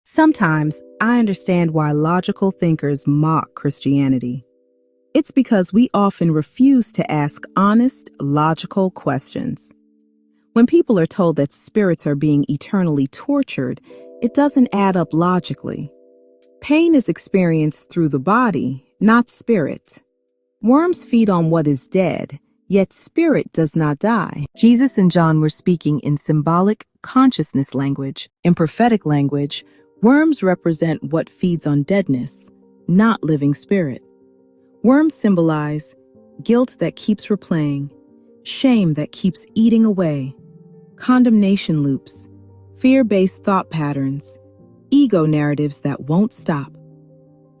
Sometimes I understand why logical thinkers mock Christianity. It's because we often refuse to ask honest, logical questions. When people are told that spirits are being eternally tortured, it doesn't add up logically. Pain is experienced through the body, not spirit. Worms feed on what is dead, yet spirit does not die. Jesus and John were speaking in symbolic consciousness language. In prophetic language, worms represent what feeds on deadness, not living spirit. Worms symbolize guilt that keeps replaying, shame that keeps eating away, condemnation loops, fear-based thought patterns, ego narratives that won't stop.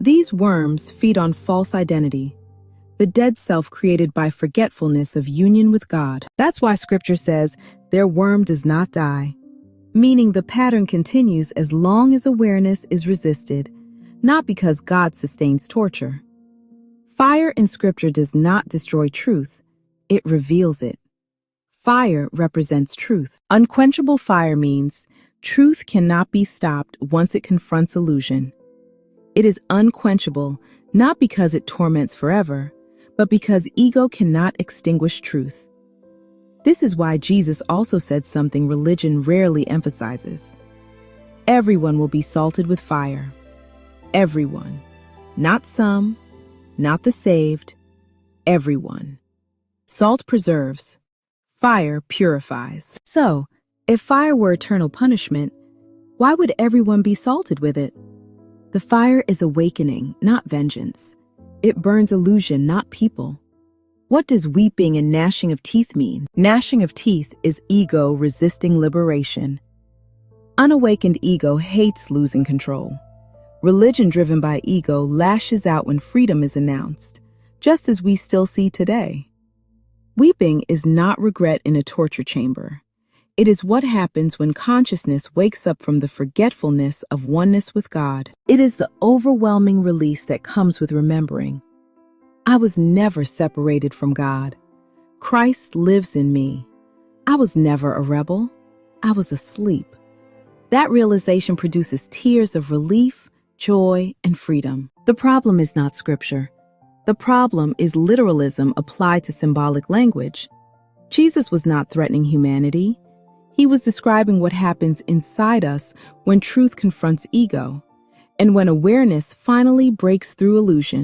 These worms feed on false identity, the dead self created by forgetfulness of union with God. That's why Scripture says their worm does not die, meaning the pattern continues as long as awareness is resisted, not because God sustains torture. Fire in Scripture does not destroy truth, it reveals it. Fire represents truth. Unquenchable fire means truth cannot be stopped once it confronts illusion. It is unquenchable not because it torments forever, but because ego cannot extinguish truth. This is why Jesus also said something religion rarely emphasizes. Everyone will be salted with fire. Everyone. Not some, not the saved, everyone. Salt preserves. Fire purifies. So, if fire were eternal punishment, why would everyone be salted with it? The fire is awakening, not vengeance. It burns illusion, not people. What does weeping and gnashing of teeth mean? Gnashing of teeth is ego resisting liberation. Unawakened ego hates losing control. Religion driven by ego lashes out when freedom is announced, just as we still see today. Weeping is not regret in a torture chamber. It is what happens when consciousness wakes up from the forgetfulness of oneness with God. It is the overwhelming release that comes with remembering. I was never separated from God. Christ lives in me. I was never a rebel. I was asleep. That realization produces tears of relief, joy, and freedom. The problem is not Scripture. The problem is literalism applied to symbolic language. Jesus was not threatening humanity. He was describing what happens inside us when truth confronts ego, and when awareness finally breaks through illusion.